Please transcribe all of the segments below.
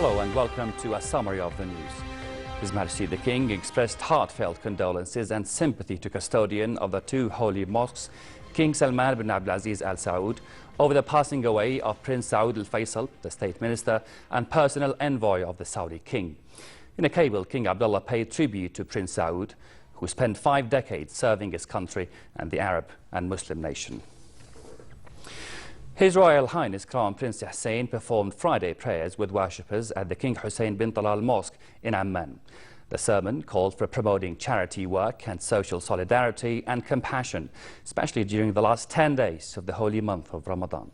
Hello and welcome to a summary of the news. His Majesty the King expressed heartfelt condolences and sympathy to custodian of the two holy mosques, King Salman bin Abdulaziz Al Saud, over the passing away of Prince Saud Al Faisal, the state minister and personal envoy of the Saudi king. In a cable, King Abdullah paid tribute to Prince Saud, who spent 5 decades serving his country and the Arab and Muslim nation. His Royal Highness Crown Prince Hussein performed Friday prayers with worshippers at the King Hussein bin Talal Mosque in Amman. The sermon called for promoting charity work and social solidarity and compassion, especially during the last 10 days of the holy month of Ramadan.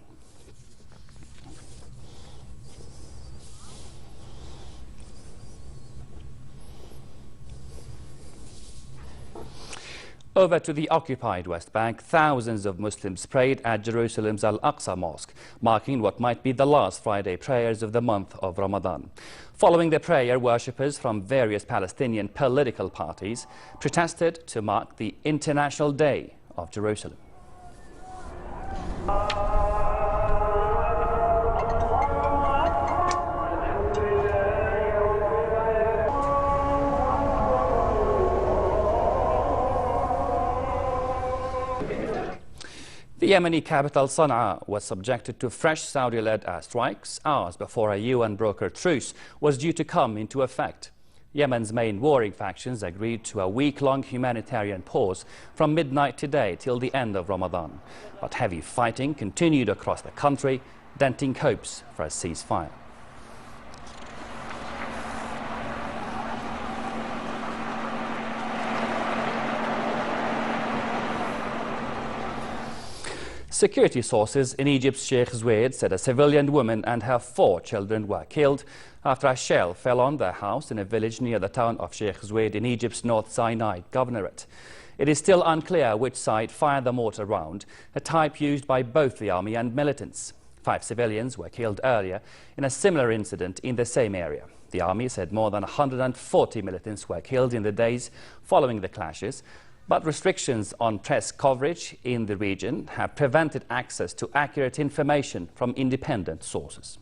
Over to the occupied West Bank, thousands of Muslims prayed at Jerusalem's Al-Aqsa Mosque, marking what might be the last Friday prayers of the month of Ramadan. Following the prayer, worshippers from various Palestinian political parties protested to mark the International Day of Jerusalem. The Yemeni capital Sana'a was subjected to fresh Saudi-led airstrikes hours before a UN-brokered truce was due to come into effect. Yemen's main warring factions agreed to a week-long humanitarian pause from midnight today till the end of Ramadan. But heavy fighting continued across the country, denting hopes for a ceasefire. Security sources in Egypt's Sheikh Zayed said a civilian woman and her 4 children were killed after a shell fell on their house in a village near the town of Sheikh Zayed in Egypt's North Sinai Governorate. It is still unclear which side fired the mortar round, a type used by both the army and militants. 5 civilians were killed earlier in a similar incident in the same area. The army said more than 140 militants were killed in the days following the clashes. But restrictions on press coverage in the region have prevented access to accurate information from independent sources.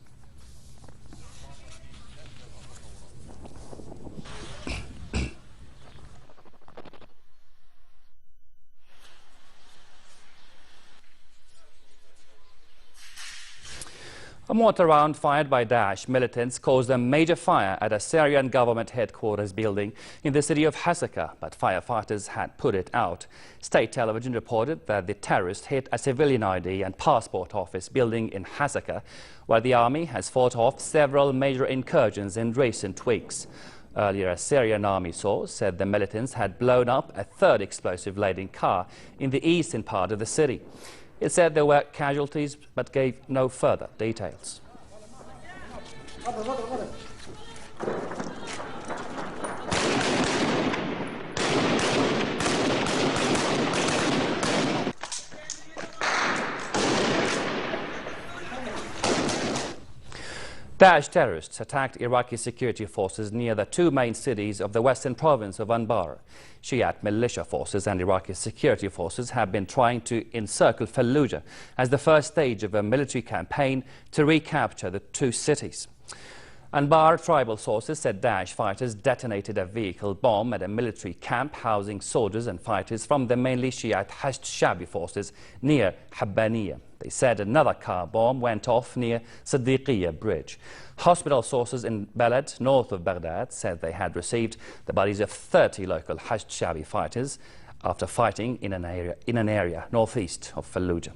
A mortar round fired by Daesh militants caused a major fire at a Syrian government headquarters building in the city of Hasaka, but firefighters had put it out. State television reported that the terrorist hit a civilian ID and passport office building in Hasaka, where the army has fought off several major incursions in recent weeks. Earlier, a Syrian army source said the militants had blown up a 3rd explosive-laden car in the eastern part of the city. It said there were casualties, but gave no further details. Daesh terrorists attacked Iraqi security forces near the 2 main cities of the western province of Anbar. Shiite militia forces and Iraqi security forces have been trying to encircle Fallujah as the first stage of a military campaign to recapture the 2 cities. Anbar tribal sources said Daesh fighters detonated a vehicle bomb at a military camp housing soldiers and fighters from the mainly Shiite Hashd Shabi forces near Habbaniya. They said another car bomb went off near Siddiqiyya Bridge. Hospital sources in Balad, north of Baghdad, said they had received the bodies of 30 local Hashd Shabi fighters after fighting in an area northeast of Fallujah.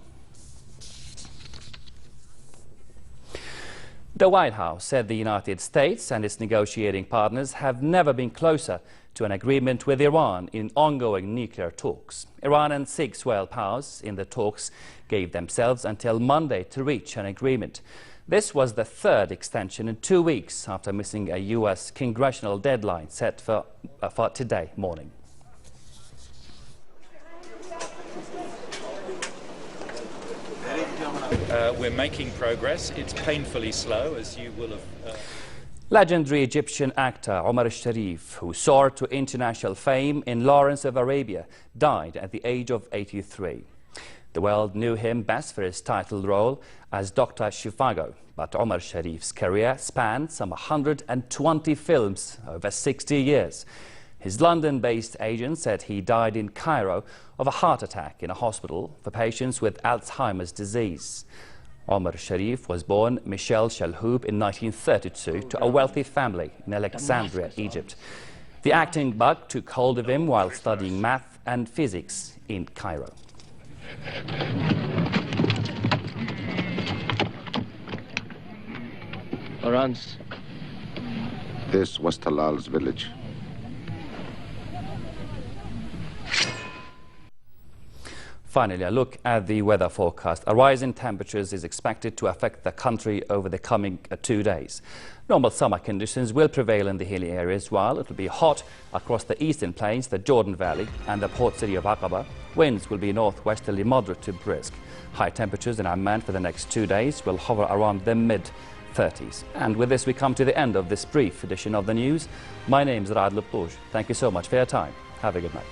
The White House said the United States and its negotiating partners have never been closer to an agreement with Iran in ongoing nuclear talks. Iran and 6 world powers in the talks gave themselves until Monday to reach an agreement. This was the 3rd extension in 2 weeks after missing a U.S. congressional deadline set for today morning. We're making progress. It's painfully slow, as you will have. Legendary Egyptian actor Omar al-Sharif, who soared to international fame in Lawrence of Arabia, died at the age of 83. The world knew him best for his title role as Dr. Shivago, but Omar Sharif's career spanned some 120 films over 60 years. His London-based agent said he died in Cairo of a heart attack in a hospital for patients with Alzheimer's disease. Omar Sharif was born Michel Chalhoub in 1932 to a wealthy family in Alexandria, Egypt. The acting bug took hold of him while studying math and physics in Cairo. Lawrence. This was Talal's village. Finally, a look at the weather forecast. A rise in temperatures is expected to affect the country over the coming 2 days. Normal summer conditions will prevail in the hilly areas, while it will be hot across the eastern plains, the Jordan Valley and the port city of Aqaba. Winds will be northwesterly moderate to brisk. High temperatures in Amman for the next 2 days will hover around the mid-30s. And with this, we come to the end of this brief edition of the news. My name is Raad Lupouj. Thank you so much for your time. Have a good night.